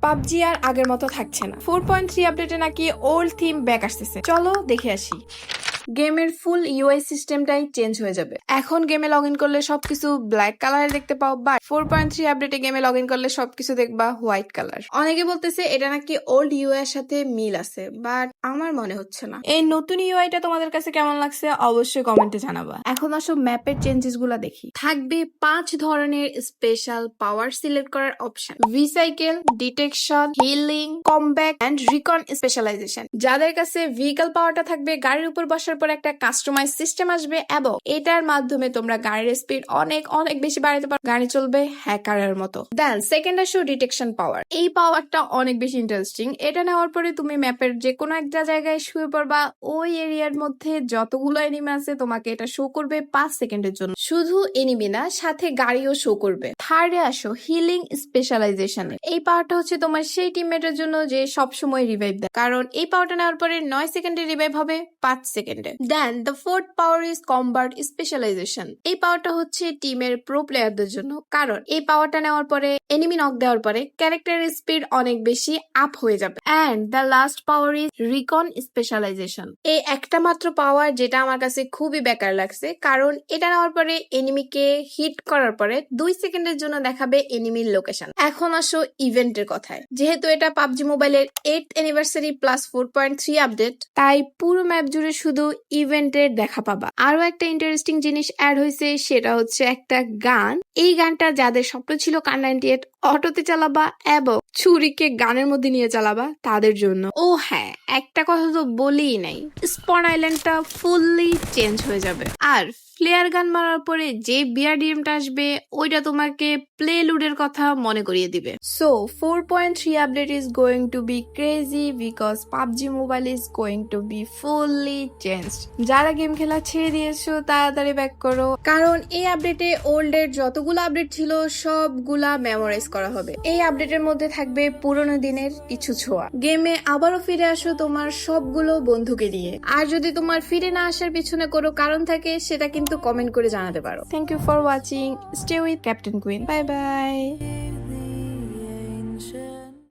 PUBG আর আগের মতো থাকছে না। 4.3 আপডেটে নাকি ওল্ড থিম ব্যাক আসতেছে, চলো দেখে আসি। গেমের ফুল ইউআই সিস্টেমটাই চেঞ্জ হয়ে যাবে। এখন গেমে লগ ইন করলে সবকিছু ব্ল্যাক কালারে দেখতে পাও, বাট 4.3 আপডেটে গেমে লগ ইন করলে সবকিছু দেখবা হোয়াইট কালার। অনেকে বলতেছে এটা নাকি ওল্ড ইউআই এর সাথে মিল আছে, বাট আমার মনে হচ্ছে না। এই নতুন ইউআইটা তোমাদের কাছে কেমন লাগছে অবশ্যই কমেন্টে জানাবা। এখন আসো ম্যাপের চেঞ্জেস গুলা দেখি। থাকবে 5 ধরনের স্পেশাল পাওয়ার সিলেক্ট করার option: recycle, detection, healing, comeback and recon specialisation. যাদের কাছে ভেহিকল পাওয়ারটা থাকবে, গাড়ির উপর বসার পর একটা কাস্টমাইজ সিস্টেম আসবে এবং এটার মাধ্যমে তোমরা গাড়ির স্পিড অনেক অনেক বেশি বাড়াতে পারো, গাড়ি চলবে হ্যাকারের মতো। দেন সেকেন্ড আসো ডিটেকশন পাওয়ার। এই পাওয়ারটা অনেক বেশি ইন্টারেস্টিং। এটা নেওয়ার পরে তুমি ম্যাপের যে কোনো একটা জায়গায় শুয়ে পড়বা, ওই এরিয়ার মধ্যে যতগুলো এনিমি আছে তোমাকে এটা শো করবে 5 সেকেন্ডের জন্য। শুধু এনিমি না, সাথে গাড়িও শো করবে। থার্ডে আসো হিলিং স্পেশালাইজেশন। এই পাওয়ারটা হচ্ছে তোমার সেই টিমমেটের জন্য যে সবসময় রিভাইভ দেয়, কারণ এই পাওয়ারটা নেওয়ার পরে 9 সেকেন্ডে রিভাইভ হবে 5 সেকেন্ডে। Then the fourth power is combat specialisation. এই পাওয়ারটা হচ্ছে টিমের প্রো প্লেয়ারদের জন্য, কারণ এই পাওয়ারটা নেওয়ার পরে এনিমি নক দেওয়ার পরে ক্যারেক্টারের স্পিড অনেক বেশি আপ হয়ে যাবে। And the last power is recon specialisation. এই একটা মাত্র পাওয়ার যেটা আমার কাছে খুবই বেকার লাগছে, কারণ এটা নেওয়ার পরে এনিমিকে হিট করার পরে 2 সেকেন্ডের জন্য দেখাবে এনিমির লোকেশন। এখন আসো ইভেন্টের কথায়। যেহেতু এটা পাবজি মোবাইলের 8th অ্যানিভার্সারি প্লাস 4.3 আপডেট, তাই পুরো ম্যাপ জুড়ে শুধু ইভেন্টের দেখা পাবা। আরো একটা ইন্টারেস্টিং জিনিস অ্যাড হয়েছে, সেটা হচ্ছে একটা গান। এই গানটা যাদের স্বপ্ন ছিল কার 98 অটোতে চালাবা এবং ছুরিকে গানের মধ্যে নিয়ে চালাবা, তাদের জন্য। ও হ্যাঁ, একটা কথা তো বলেই নাই, স্পন আইল্যান্ডটা ফুললি চেঞ্জ হয়ে যাবে। আর ফ্লেয়ার গান মারার পরে যে বিআরডিএমটা আসবে, ওইটা তোমাকে প্লেলুডের কথা মনে করিয়ে দিবে। So 4.3 update is going to B crazy because PUBG mobile is going to be fully changed. যারা গেম খেলা ছেড়ে দিয়েছো তাড়াতাড়ি ব্যাক করো, কারণ এই আপডেটে ওল্ড এর যতগুলো আপডেট ছিল সবগুলা মেমোরাইজ করা হবে। এই আপডেটের মধ্যে থাকবে পুরোনো দিনের কিছু ছোঁয়া। গেমে আবারও ফিরে আসো তোমার সবগুলো বন্ধুকে নিয়ে। আর যদি তোমার ফিরে না আসার পিছনে কোনো কারণ থাকে, সেটা কিন্তু কমেন্ট করে জানাতে পারো। Thank you for watching. Stay with Captain Queen. Bye by.